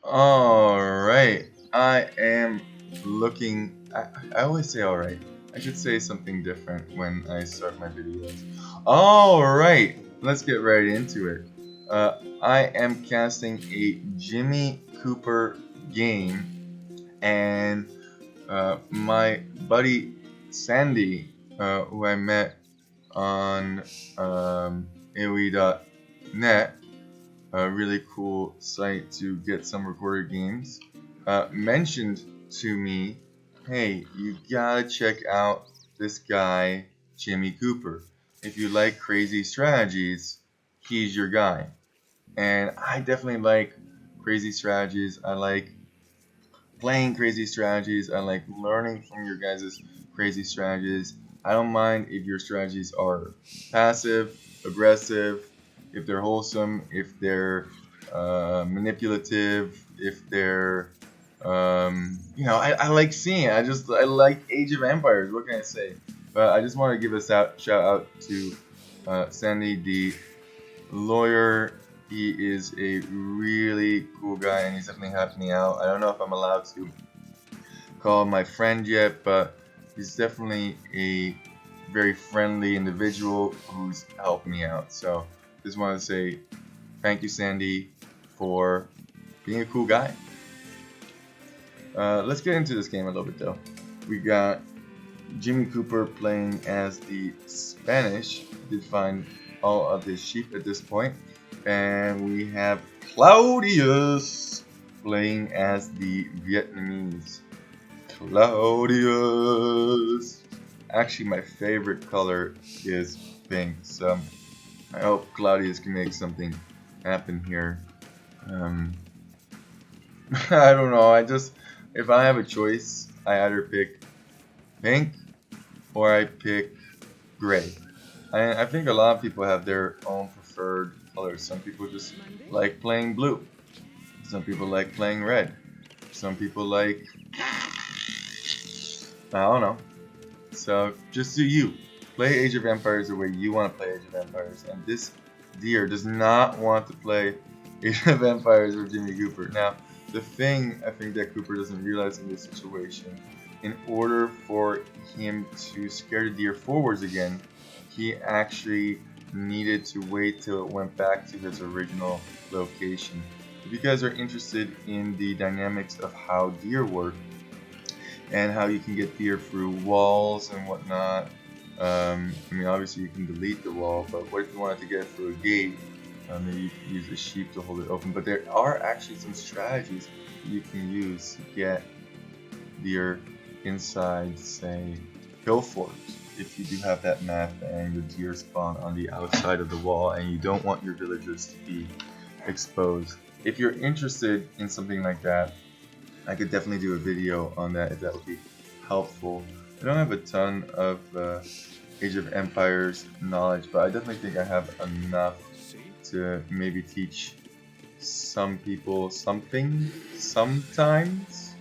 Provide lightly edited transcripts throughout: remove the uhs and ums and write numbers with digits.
Alright, I am looking. I always say alright. I should say something different when I start my videos. Alright, let's get right into it. I am casting a Jimmy Cooper game, and my buddy Sandy, who I met on AOE.net, a really cool site to get some recorded games, mentioned to me, hey, you gotta check out this guy, Jimmy Cooper. If you like crazy strategies, he's your guy. And I definitely like crazy strategies. I like playing crazy strategies. I like learning from your guys' crazy strategies. I don't mind if your strategies are passive, aggressive, if they're wholesome, if they're manipulative, if they're I like seeing it. I like Age of Empires. What can I say? But I just want to give a shout out to Sandy the lawyer. He is a really cool guy, and he's definitely helped me out. I don't know if I'm allowed to call him my friend yet, but he's definitely a very friendly individual who's helped me out. So just want to say thank you, Sandy, for being a cool guy. Let's get into this game a little bit, though. We got Jimmy Cooper playing as the Spanish. Did find all of his sheep at this point. And we have Claudius playing as the Vietnamese. Claudius! Actually, my favorite color is pink, so I hope Claudius can make something happen here. I don't know, if I have a choice, I either pick pink or I pick gray. I think a lot of people have their own preferred colors. Some people just like playing blue. Some people like playing red. Some people like, I don't know. So just do you. Play Age of Empires the way you want to play Age of Empires. And this deer does not want to play Age of Empires with Jimmy Cooper. Now, the thing I think that Cooper doesn't realize in this situation, in order for him to scare the deer forwards again, he actually needed to wait till it went back to his original location. If you guys are interested in the dynamics of how deer work and how you can get deer through walls and whatnot, I mean, obviously you can delete the wall, but what if you wanted to get through a gate? Maybe you could use a sheep to hold it open. But there are actually some strategies you can use to get deer inside, say, hill forts. If you do have that map and your deer spawn on the outside of the wall and you don't want your villagers to be exposed. If you're interested in something like that, I could definitely do a video on that if that would be helpful. I don't have a ton of Age of Empires knowledge, but I definitely think I have enough to maybe teach some people something sometimes.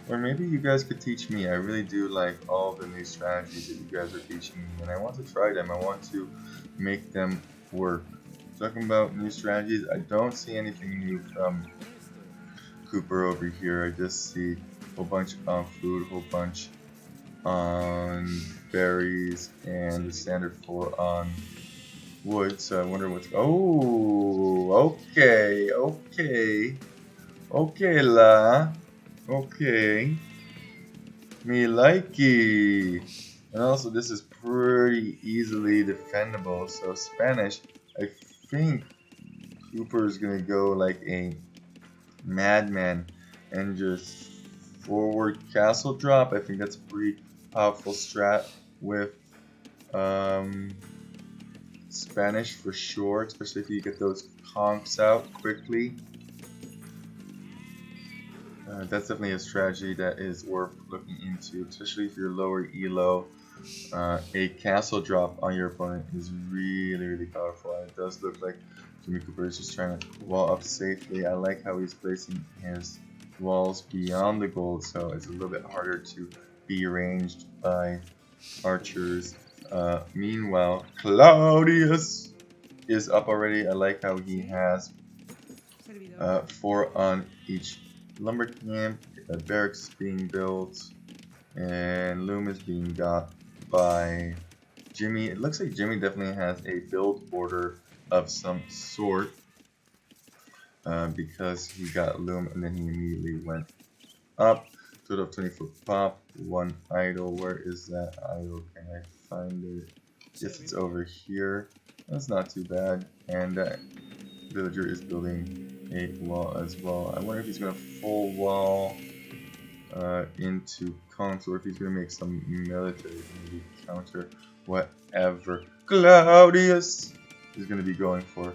Or maybe you guys could teach me. I really do like all the new strategies that you guys are teaching me, and I want to try them. I want to make them work. Talking about new strategies, I don't see anything new from Cooper over here. I just see a whole bunch on food, a whole bunch on berries, and the standard 4 on wood. So I wonder what's. Oh, okay la. Okay. Me likey. And also this is pretty easily defendable. So Spanish, I think Cooper is gonna go like a madman and just forward castle drop. I think that's a pretty powerful strat with Spanish for sure, especially if you get those conks out quickly. That's definitely a strategy that is worth looking into, especially if you're lower elo. A castle drop on your opponent is really powerful. And it does look like Jimmy Cooper is just trying to wall up safely. I like how he's placing his walls beyond the gold, so it's a little bit harder to be ranged by archers. Meanwhile, Claudius is up already. I like how he has 4 on each lumber camp. A barracks being built, and loom is being got by Jimmy. It looks like Jimmy definitely has a build order of some sort, because he got loom and then he immediately went up. Total of 20-foot pop, 1 idle. Where is that idle? Can I find it? Yes, it's over here. That's not too bad. And that villager is building a wall as well. I wonder if he's going to full wall into cons, or if he's going to make some military, maybe counter whatever Claudius is going to be going for.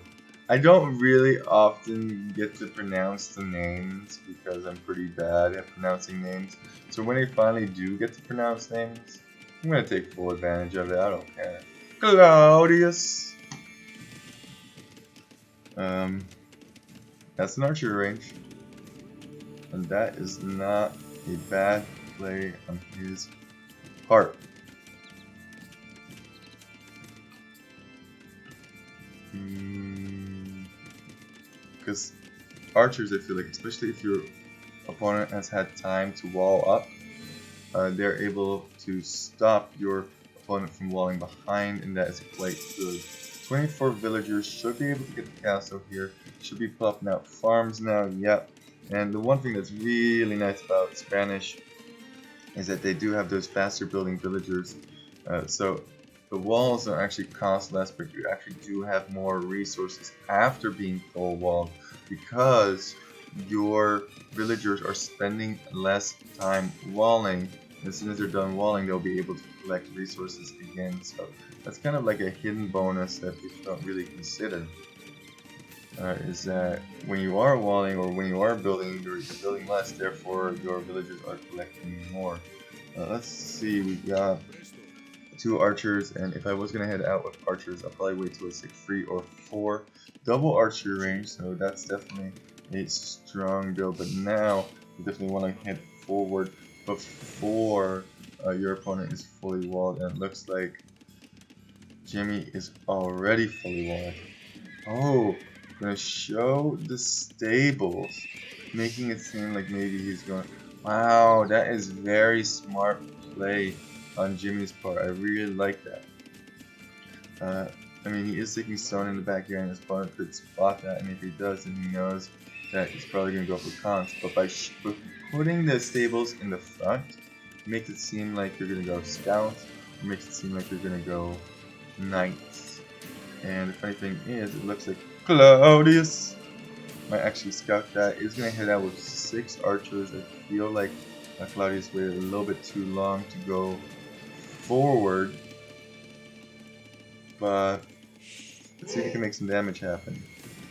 I don't really often get to pronounce the names because I'm pretty bad at pronouncing names. So when I finally do get to pronounce names, I'm going to take full advantage of it. I don't care. Claudius! That's an archery range. And that is not a bad play on his part. Because archers, I feel like, especially if your opponent has had time to wall up, they're able to stop your opponent from walling behind, and that is quite good. 24 villagers should be able to get the castle here. Should be popping out farms now, yep. And the one thing that's really nice about Spanish is that they do have those faster building villagers. So the walls don't actually cost less, but you actually do have more resources after being full walled, because your villagers are spending less time walling. As soon as they're done walling, they'll be able to collect resources again. So that's kind of like a hidden bonus that people don't really consider. Is that when you are walling or when you are building, you're building less, therefore your villagers are collecting more. Let's see, we got 2 archers, and if I was going to head out with archers, I'll probably wait till it's like 3 or 4. Double archery range, so that's definitely a strong build, but now you definitely want to head forward before your opponent is fully walled, and it looks like Jimmy is already fully walled. Oh, gonna show the stables, making it seem like maybe he's going. Wow, that is very smart play on Jimmy's part. I really like that. I mean, he is taking stone in the back here, and his opponent could spot that, and if he does, then he knows that he's probably gonna go for cons. But by putting the stables in the front, it makes it seem like you're gonna go scouts. It makes it seem like you're gonna go knights. And the funny thing is, it looks like Claudius might actually scout that. He's going to head out with 6 archers. I feel like Claudius waited a little bit too long to go forward. But let's see if he can make some damage happen.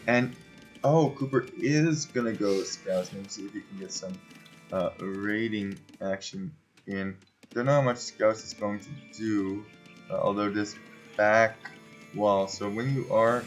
And, oh, Cooper is going to go scout. Maybe see if he can get some raiding action in. Don't know how much scouts is going to do, although this back wall. So when you are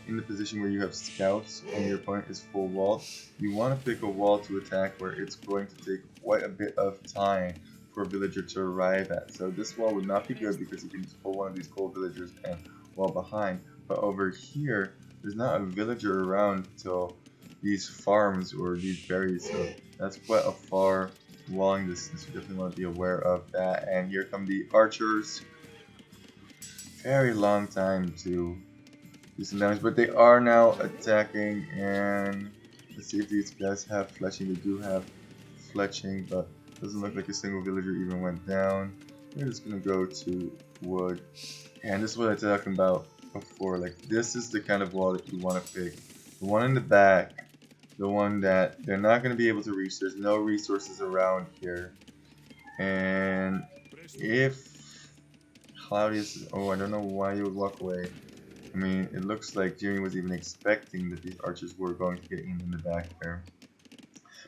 in the position where you have scouts and your opponent is full walled, you want to pick a wall to attack where it's going to take quite a bit of time for a villager to arrive at. So this wall would not be good because you can just pull one of these cold villagers and wall behind. But over here, there's not a villager around till these farms or these berries, so that's quite a far walling distance. You definitely want to be aware of that. And here come the archers. Very long time to do some damage, but they are now attacking, and let's see if these guys have fletching. They do have fletching, but doesn't look like a single villager even went down. We're just gonna go to wood, and this is what I was talking about before. Like, this is the kind of wall that you want to pick. The one in the back, the one that they're not gonna be able to reach. There's no resources around here, and if Claudius, oh, I don't know why you would walk away. I mean, it looks like Jimmy was even expecting that these archers were going to get in the back there.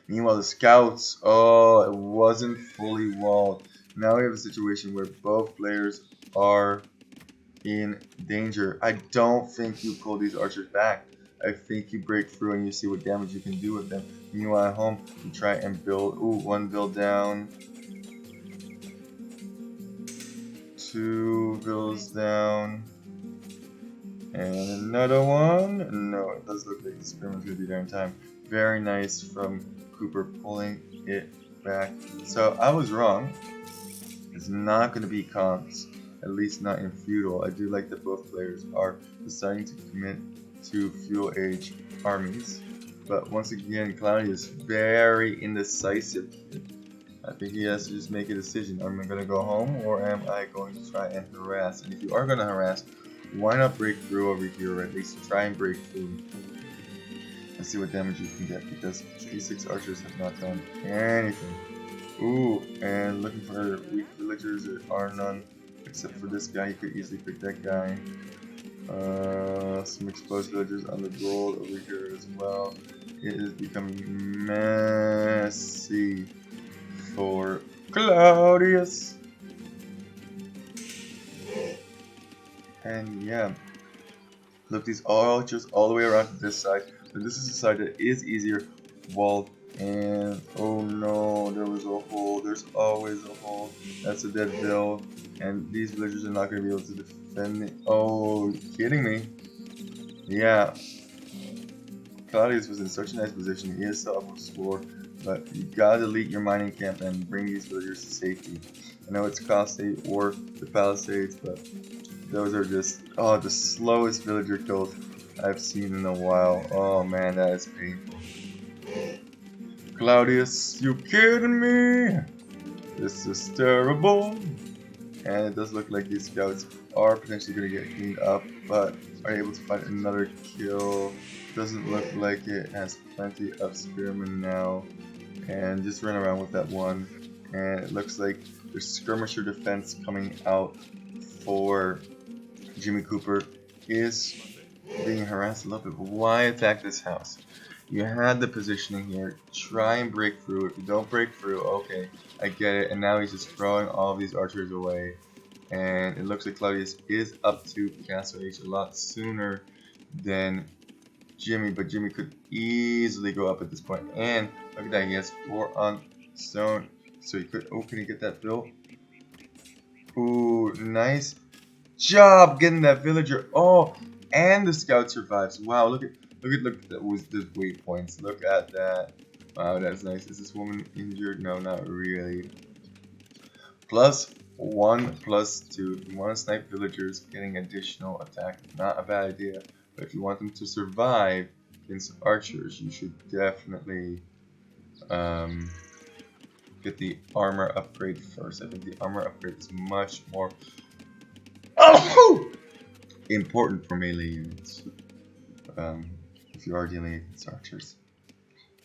Meanwhile, the scouts, oh, it wasn't fully walled. Now we have a situation where both players are in danger. I don't think you pull these archers back. I think you break through and you see what damage you can do with them. Meanwhile, at home, you try and build. Ooh, 1 build down. 2 builds down. And another one. No, it does look like the spearman's gonna be there in time. Very nice from Cooper pulling it back. So I was wrong. It's not gonna be cons. At least not in feudal. I do like that both players are deciding to commit to feudal age armies. But once again, Claudius very indecisive. I think he has to just make a decision. Am I gonna go home or am I going to try and harass? And if you are gonna harass, why not break through over here, or at least try and break through and see what damage you can get, because these 6 archers have not done anything. Ooh, and looking for weak villagers, there are none, except for this guy. He could easily pick that guy. Some exposed villagers on the gold over here as well. It is becoming messy for Claudius. And yeah, look, these archers all the way around to this side. And this is the side that is easier walled. And oh no, there was a hole. There's always a hole. That's a dead build. And these villagers are not going to be able to defend it. Oh, you kidding me? Yeah. Claudius was in such a nice position. He is still up with score. But you gotta delete your mining camp and bring these villagers to safety. I know it's cost 8 or the palisades, but those are just, oh, the slowest villager kills I've seen in a while. Oh man, that is painful. Claudius, you kidding me? This is terrible. And it does look like these scouts are potentially going to get cleaned up, but are able to find another kill. Doesn't look like it. Has plenty of spearmen now. And just run around with that one. And it looks like there's skirmisher defense coming out for Jimmy Cooper. Is being harassed a little bit, but why attack this house? You had the positioning here. Try and break through. If you don't break through, okay, I get it. And now he's just throwing all of these archers away. And it looks like Claudius is up to Castle H a lot sooner than Jimmy, but Jimmy could easily go up at this point. And look at that, he has 4 on stone. So he could, oh, can he get that built? Ooh, nice job getting that villager. Oh, and the scout survives. Wow, look at that was the waypoints. Look at that. Wow, that's nice. Is this woman injured? No, not really. +1, +2. If you want to snipe villagers, getting additional attack, not a bad idea. But if you want them to survive against archers, you should definitely get the armor upgrade first. I think the armor upgrade is much more important for melee units. If you are dealing against archers.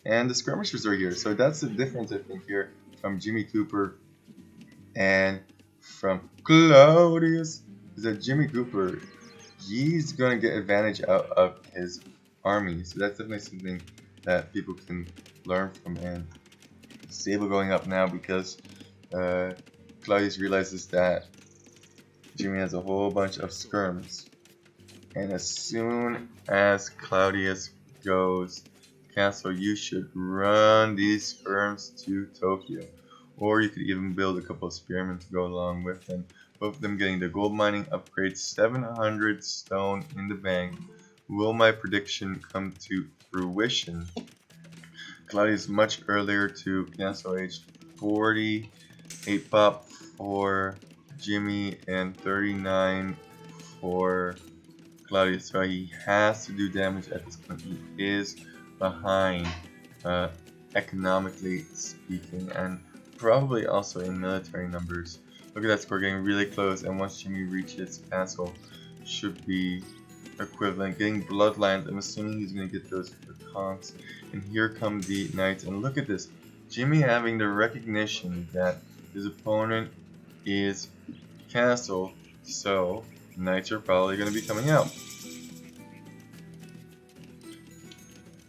And the skirmishers are here, so that's the difference I think here from Jimmy Cooper and from Claudius. Is that Jimmy Cooper, he's gonna get advantage out of his army, so that's definitely something that people can learn from. And Sable going up now because Claudius realizes that Jimmy has a whole bunch of skirms. And as soon as Claudius goes castle, you should run these skirms to Tokyo. Or you could even build a couple of spearmen to go along with them. Both of them getting the gold mining upgrade, 700 stone in the bank. Will my prediction come to fruition? Claudius much earlier to Castle Age, 48 pop for Jimmy and 39 for Claudius, so he has to do damage at this point. He is behind, economically speaking, and probably also in military numbers. Look at that score, getting really close, and once Jimmy reaches castle, should be equivalent. Getting bloodlines, I'm assuming he's going to get those for conks. And here come the knights, and look at this. Jimmy having the recognition that his opponent is castle, so knights are probably going to be coming out.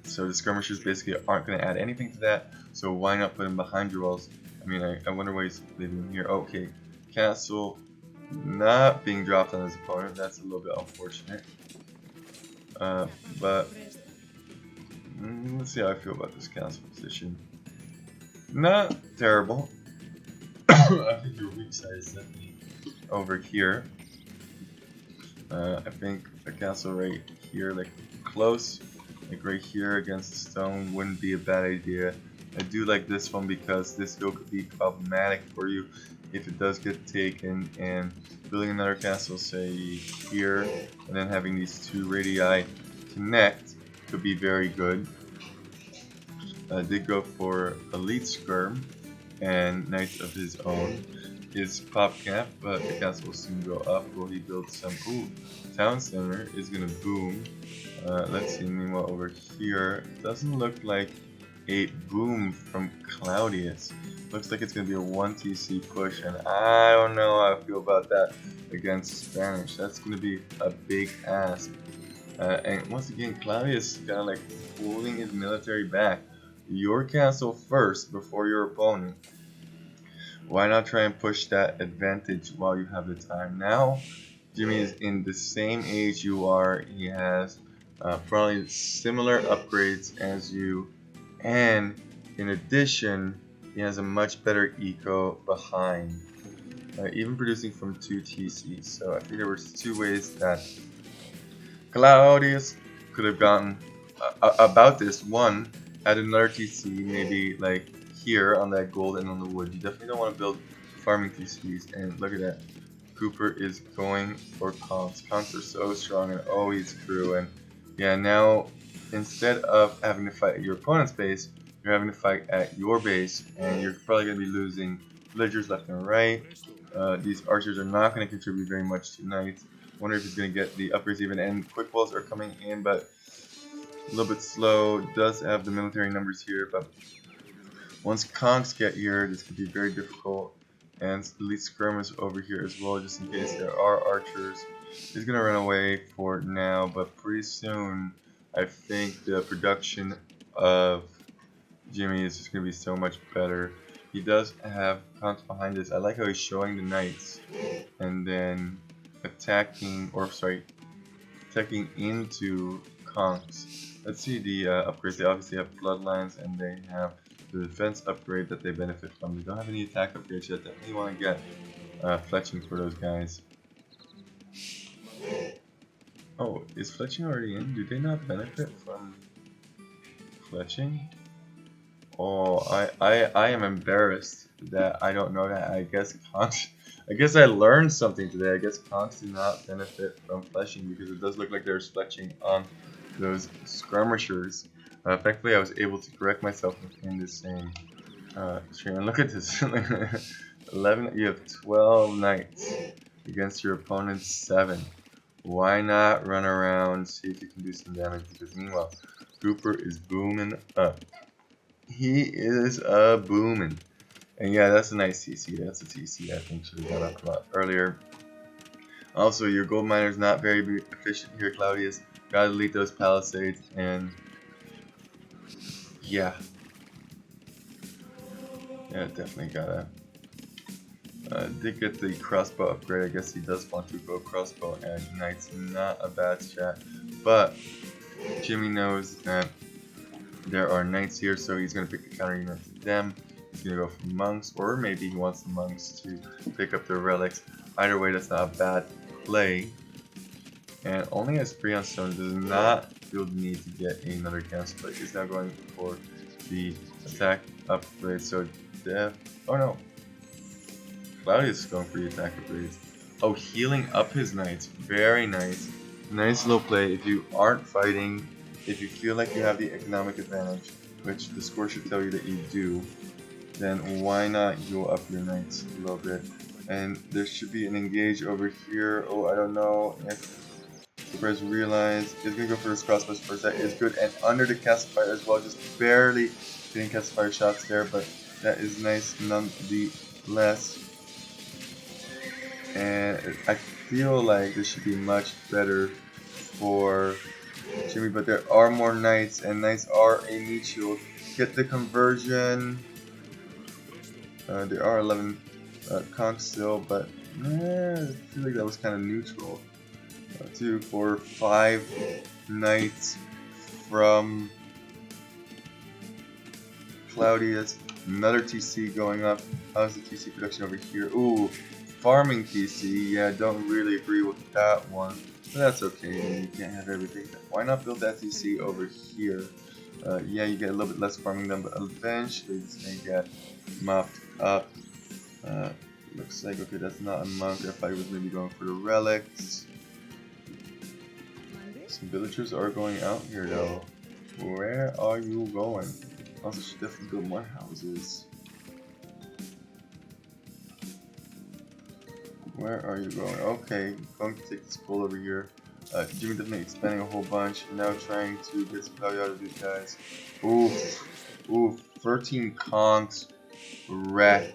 So the skirmishers basically aren't going to add anything to that, so why not put them behind your walls? I mean, I wonder why he's leaving them here. Okay, castle not being dropped on his opponent, that's a little bit unfortunate. But let's see how I feel about this castle position. Not terrible. I think your weak side is definitely over here. I think a castle right here, like close, like right here against the stone, wouldn't be a bad idea. I do like this one because this hill could be problematic for you if it does get taken, and building another castle, say here, and then having these two radii connect could be very good. I did go for Elite Skirm and Knights of his own. His pop cap, but the castle will soon go up. Will he build some? Ooh, town center is gonna boom. Let's see. Meanwhile, over here, doesn't look like a boom from Claudius. Looks like it's gonna be a 1 TC push, and I don't know how I feel about that against Spanish. That's gonna be a big ask. And once again, Claudius kind of like pulling his military back. Your castle first before your opponent. Why not try and push that advantage while you have the time? Now, Jimmy is in the same age you are. He has probably similar upgrades as you, and in addition, he has a much better eco behind, even producing from 2 TCs. So I think there was two ways that Claudius could have gotten about this. One, add another TC, maybe like here on that gold and on the wood. You definitely don't want to build farming TCs. And look at that. Cooper is going for conks. Conks are so strong and always true. And yeah, now instead of having to fight at your opponent's base, you're having to fight at your base, and you're probably going to be losing villagers left and right. These archers are not going to contribute very much tonight. Wonder if he's going to get the upgrades even. And quick balls are coming in, but a little bit slow. Does have the military numbers here, but once conks get here, this could be very difficult. And elite skirmers over here as well, just in case there are archers. He's gonna run away for now, but pretty soon I think the production of Jimmy is just gonna be so much better. He does have conks behind this. I like how he's showing the knights and then attacking into conks. Let's see the upgrades. They obviously have bloodlines and they have the defense upgrade that they benefit from. They don't have any attack upgrades yet. Definitely want to get fletching for those guys. Oh, is fletching already in? Do they not benefit from fletching? Oh, I am embarrassed that I don't know that. I guess conks. I guess I learned something today. I guess conks do not benefit from fletching because it does look like there's fletching on those skirmishers. Thankfully, I was able to correct myself in this same stream. And look at this: 11. You have 12 knights against your opponent's 7. Why not run around, see if you can do some damage? Because meanwhile, Cooper is booming up. He is booming. And yeah, that's a nice TC. That's a TC I think should have gone up a lot earlier. Also, your gold miner is not very efficient here, Claudius. Gotta delete those palisades, and yeah, definitely gotta. Did get the crossbow upgrade. I guess he does want to go crossbow and knights. Not a bad strat, but Jimmy knows that there are knights here, so he's gonna pick the counter unit to them. He's gonna go for monks, or maybe he wants the monks to pick up their relics. Either way, that's not a bad play. And only has 3 on stone, does not feel the need to get another cancel, but he's now going for the attack upgrade. So oh no, Claudius is going for the attack upgrades. Oh, healing up his knights, very nice. Nice little play. If you aren't fighting, if you feel like you have the economic advantage, which the score should tell you that you do, then why not heal up your knights a little bit? And there should be an engage over here. Oh, I don't know if the players realize. He's gonna go for his crossbows first. That is good. And under the cast fire as well, just barely getting cast fire shots there, but that is nice nonetheless. And I feel like this should be much better for Jimmy, but there are more knights, and knights are a meat shield. Get the conversion. There are 11 conks still, but I feel like that was kind of neutral. 2, 4, 5 knights from Claudius. Another TC going up. How's the TC production over here? Ooh, farming TC. Yeah, don't really agree with that one. But that's okay, you can't have everything. Why not build that TC over here? Yeah, you get a little bit less farming done, but eventually it's gonna get mopped up. Uh, Looks like, okay, that's not a monk. I thought he was maybe going for the relics. Some villagers are going out here though. Where are you going? Also, should definitely build more houses. Where are you going? Okay, going to take this coal over here. Jimmy definitely expanding a whole bunch. Now trying to get some value out of these guys. Oof. Oof. 13 conks. Wreck.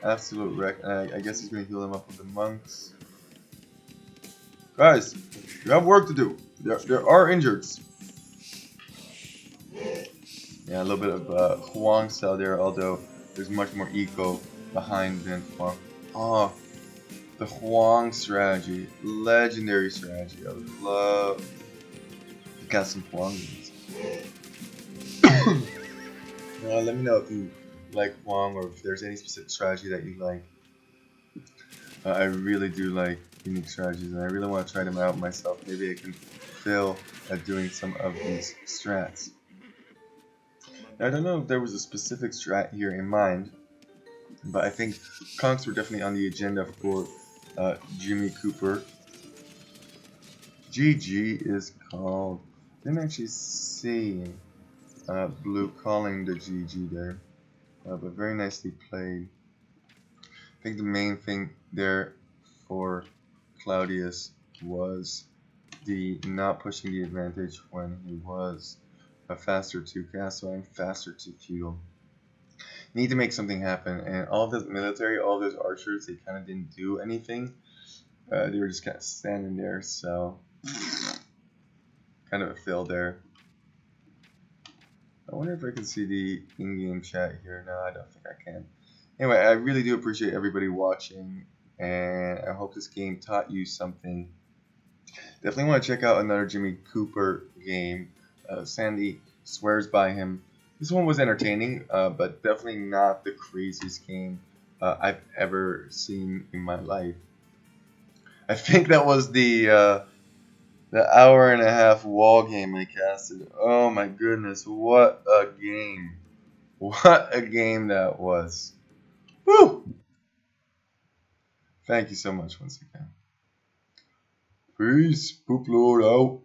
Absolute wreck. And I guess he's going to heal them up with the monks. Guys, you have work to do. There are injures. Yeah, a little bit of Huang style there, although there's much more eco behind than Huang. Oh, the Huang strategy. Legendary strategy. I would love to got some Huang games. Let me know if you like Huang or if there's any specific strategy that you like. I really do like unique strategies and I really want to try them out myself. Maybe I can fail at doing some of these strats. Now, I don't know if there was a specific strat here in mind, but I think conks were definitely on the agenda for Jimmy Cooper. GG is called. Didn't actually see Blue calling the GG there, but very nicely played. I think the main thing there for Claudius was the not pushing the advantage when he was a faster to cast, so I'm faster to fuel. Need to make something happen, and all of this military, all of those archers, they kind of didn't do anything. They were just kind of standing there, so kind of a fail there. I wonder if I can see the in-game chat here. No, I don't think I can. Anyway, I really do appreciate everybody watching, and I hope this game taught you something. Definitely want to check out another Jimmy Cooper game. Sandy swears by him. This one was entertaining, but definitely not the craziest game I've ever seen in my life. I think that was the hour and a half wall game I casted. Oh my goodness, what a game! What a game that was. Woo! Thank you so much once again. Peace. Poop Lord out.